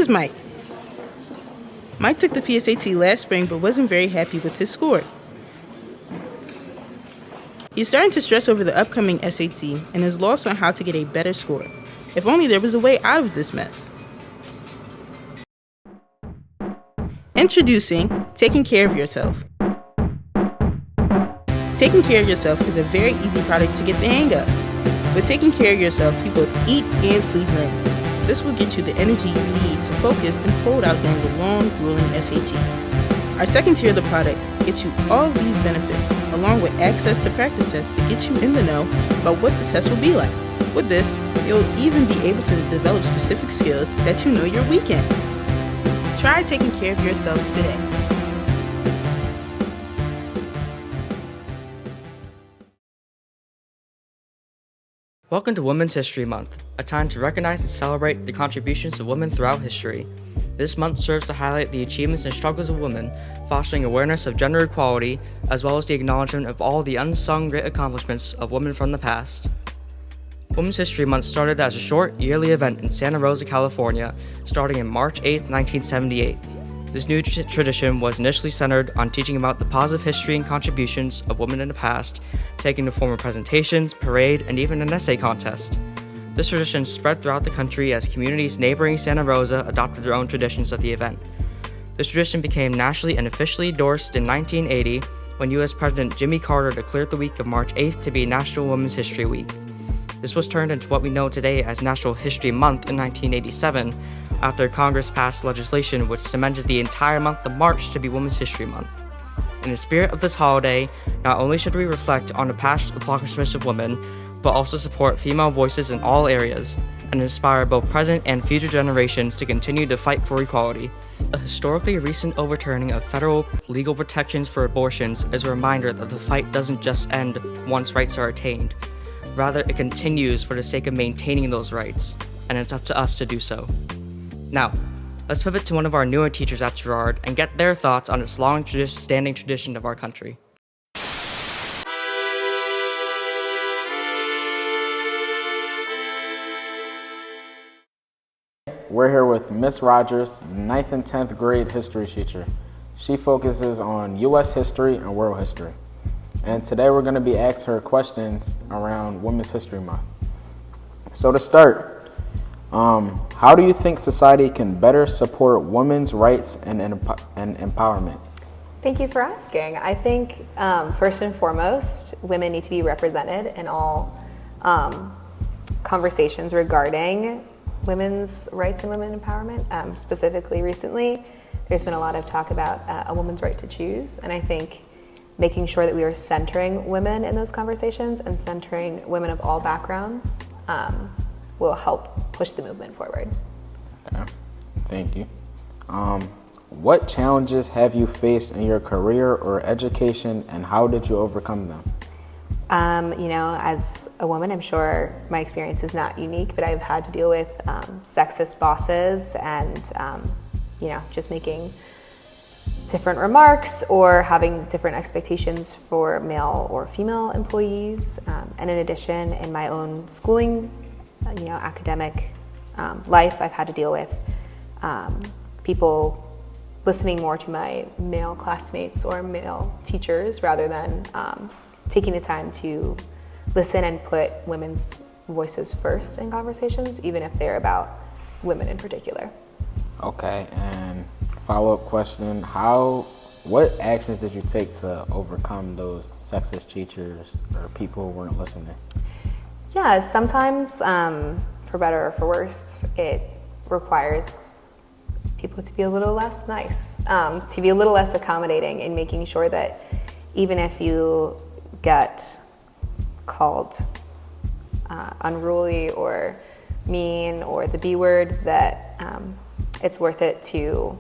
is Mike. Mike took the PSAT last spring but wasn't very happy with his score. He's starting to stress over the upcoming SAT and is lost on how to get a better score. If only there was a way out of this mess. Introducing Taking Care of Yourself. Taking care of yourself is a very easy product to get the hang of. With Taking Care of Yourself, you both eat and sleep right. This will get you the energy you need to focus and hold out during the long, grueling SAT. Our second tier of the product gets you all of these benefits, along with access to practice tests to get you in the know about what the test will be like. With this, you'll even be able to develop specific skills that you know you're weak in. Try taking care of yourself today. Welcome to Women's History Month, a time to recognize and celebrate the contributions of women throughout history. This month serves to highlight the achievements and struggles of women, fostering awareness of gender equality, as well as the acknowledgement of all the unsung great accomplishments of women from the past. Women's History Month started as a short, yearly event in Santa Rosa, California, starting in March 8, 1978. This new tradition was initially centered on teaching about the positive history and contributions of women in the past, taking the form of presentations, parade, and even an essay contest. This tradition spread throughout the country as communities neighboring Santa Rosa adopted their own traditions of the event. This tradition became nationally and officially endorsed in 1980 when U.S. President Jimmy Carter declared the week of March 8th to be National Women's History Week. This was turned into what we know today as National History Month in 1987, after Congress passed legislation which cemented the entire month of March to be Women's History Month. In the spirit of this holiday, not only should we reflect on the past accomplishments of women, but also support female voices in all areas, and inspire both present and future generations to continue the fight for equality. A historically recent overturning of federal legal protections for abortions is a reminder that the fight doesn't just end once rights are attained. Rather, it continues for the sake of maintaining those rights, and it's up to us to do so. Now, let's pivot to one of our newer teachers at Girard and get their thoughts on this long-standing tradition of our country. We're here with Miss Rogers, 9th and 10th grade history teacher. She focuses on U.S. history and world history. And today we're going to be asking her questions around Women's History Month. So to start, how do you think society can better support women's rights and empowerment? Thank you for asking. I think first and foremost, women need to be represented in all conversations regarding women's rights and women empowerment. Specifically recently, there's been a lot of talk about a woman's right to choose, and I think making sure that we are centering women in those conversations and centering women of all backgrounds will help push the movement forward. Okay. Thank you. What challenges have you faced in your career or education, and how did you overcome them? As a woman, I'm sure my experience is not unique, but I've had to deal with sexist bosses and, just making different remarks or having different expectations for male or female employees. And in addition, in my own schooling, academic life, I've had to deal with people listening more to my male classmates or male teachers rather than taking the time to listen and put women's voices first in conversations, even if they're about women in particular. Okay, and follow-up question, what actions did you take to overcome those sexist teachers or people who weren't listening? Yeah, sometimes, for better or for worse, it requires people to be a little less nice, to be a little less accommodating in making sure that even if you get called unruly or mean or the B word, that it's worth it to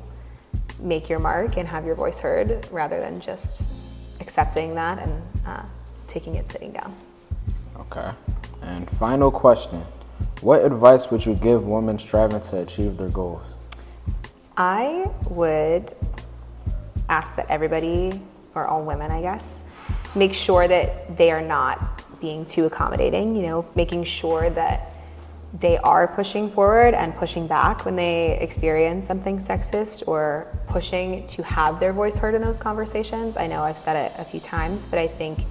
make your mark and have your voice heard rather than just accepting that and taking it sitting down. Okay. And final question, what advice would you give women striving to achieve their goals? I would ask that everybody, or all women I guess, make sure that they are not being too accommodating, making sure that they are pushing forward and pushing back when they experience something sexist, or pushing to have their voice heard in those conversations. I know I've said it a few times, but I think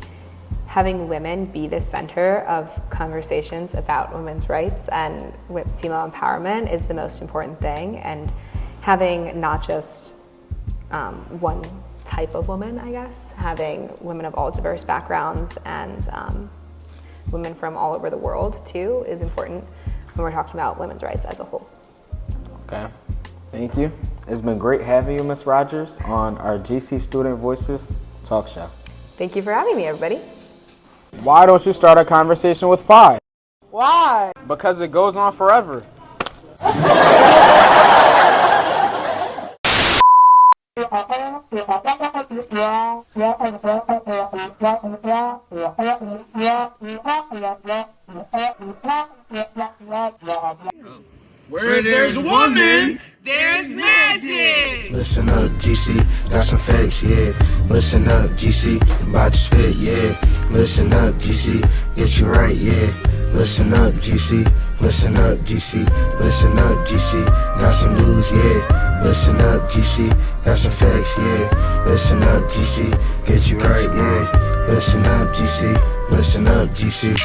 having women be the center of conversations about women's rights and female empowerment is the most important thing. And having not just one type of woman, I guess, having women of all diverse backgrounds and women from all over the world too is important when we're talking about women's rights as a whole. Okay, thank you. It's been great having you, Ms. Rogers, on our GC Student Voices talk show. Thank you for having me, everybody. Why don't you start a conversation with pie? Why? Because it goes on forever. Where there's a woman, there's magic. Listen up, GC, got some facts, yeah. Listen up, GC, about to spit, yeah. Listen up, GC, get you right, yeah. Listen up, GC, listen up, GC, listen up, GC, got some news, yeah. Listen up, GC, got some facts, yeah. Listen up, GC, get you right, yeah. Listen up, GC, listen up, GC.